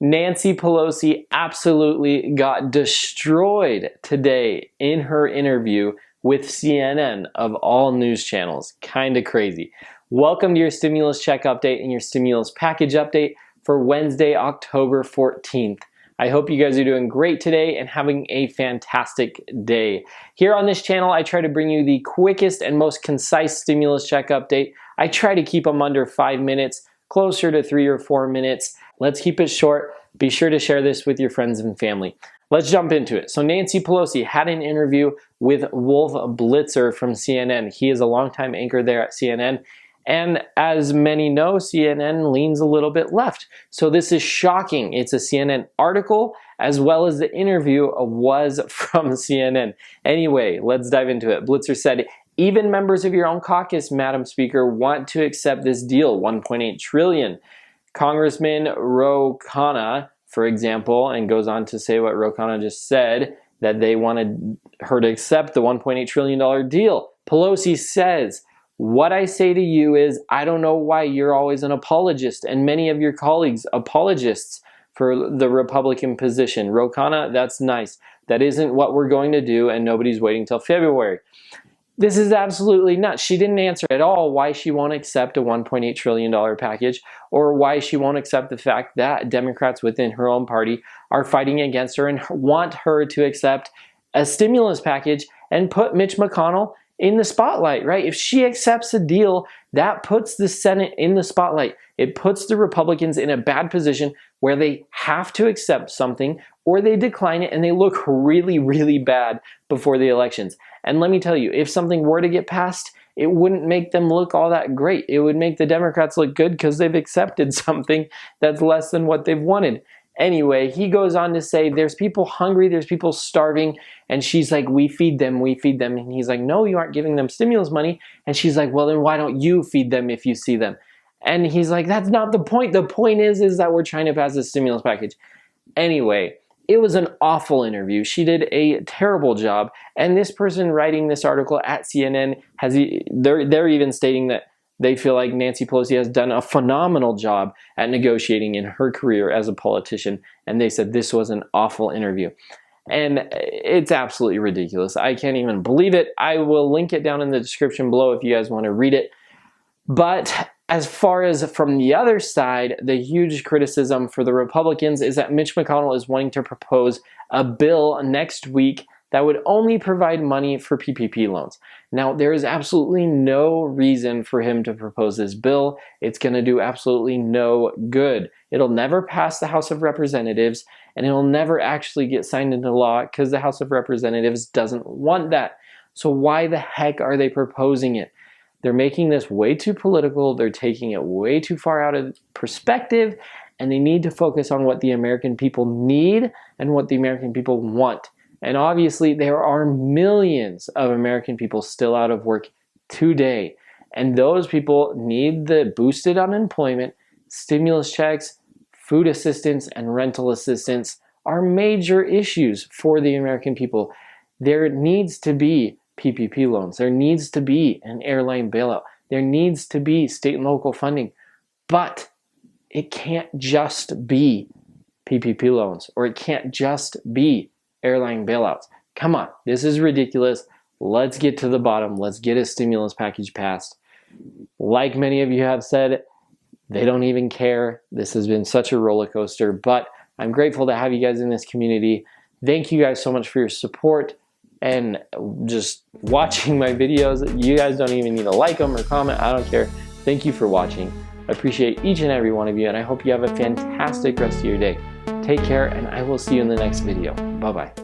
Nancy Pelosi absolutely got destroyed today in her interview with CNN of all news channels. Kind of crazy. Welcome to your stimulus check update and your stimulus package update for Wednesday, October 14th. I hope you guys are doing great today and having a fantastic day. Here on this channel, I try to bring you the quickest and most concise stimulus check update. I try to keep them under 5 minutes, closer to 3 or 4 minutes. Let's keep it short. Be sure to share this with your friends and family. Let's jump into it. So Nancy Pelosi had an interview with Wolf Blitzer from CNN. He is a longtime anchor there at CNN. And as many know, CNN leans a little bit left. So this is shocking. It's a CNN article as well as the interview was from CNN. Anyway, let's dive into it. Blitzer said, even members of your own caucus, Madam Speaker, want to accept this deal, $1.8 trillion. Congressman Ro Khanna, for example, and goes on to say what Ro Khanna just said, that they wanted her to accept the $1.8 trillion deal. Pelosi says, what I say to you is, I don't know why you're always an apologist, and many of your colleagues apologists for the Republican position. Ro Khanna, that's nice. That isn't what we're going to do, and nobody's waiting till February. This is absolutely nuts. She didn't answer at all why she won't accept a $1.8 trillion package or why she won't accept the fact that Democrats within her own party are fighting against her and want her to accept a stimulus package and put Mitch McConnell in the spotlight, right? If she accepts a deal, that puts the Senate in the spotlight. It puts the Republicans in a bad position where they have to accept something or they decline it and they look really, really bad before the elections. And let me tell you, if something were to get passed, it wouldn't make them look all that great. It would make the Democrats look good because they've accepted something that's less than what they've wanted. Anyway, he goes on to say, there's people hungry, there's people starving, and she's like, we feed them, we feed them. And he's like, no, you aren't giving them stimulus money. And she's like, well, then why don't you feed them if you see them? And he's like, that's not the point. The point is that we're trying to pass a stimulus package. Anyway, it was an awful interview. She did a terrible job. And this person writing this article at CNN, they're even stating that they feel like Nancy Pelosi has done a phenomenal job at negotiating in her career as a politician. And they said this was an awful interview. And it's absolutely ridiculous. I can't even believe it. I will link it down in the description below if you guys want to read it. But as far as from the other side, the huge criticism for the Republicans is that Mitch McConnell is wanting to propose a bill next week that would only provide money for PPP loans. Now, there is absolutely no reason for him to propose this bill. It's going to do absolutely no good. It'll never pass the House of Representatives, and it'll never actually get signed into law because the House of Representatives doesn't want that. So why the heck are they proposing it? They're making this way too political. They're taking it way too far out of perspective, and they need to focus on what the American people need and what the American people want. And obviously, there are millions of American people still out of work today. And those people need the boosted unemployment, stimulus checks, food assistance, and rental assistance are major issues for the American people. There needs to be PPP loans. There needs to be an airline bailout. There needs to be state and local funding. But it can't just be PPP loans, or it can't just be airline bailouts. Come on, this is ridiculous. Let's get to the bottom. Let's get a stimulus package passed. Like many of you have said, they don't even care. This has been such a roller coaster, but I'm grateful to have you guys in this community. Thank you guys so much for your support and just watching my videos. You guys don't even need to like them or comment. I don't care. Thank you for watching. I appreciate each and every one of you, and I hope you have a fantastic rest of your day. Take care, and I will see you in the next video. Bye-bye.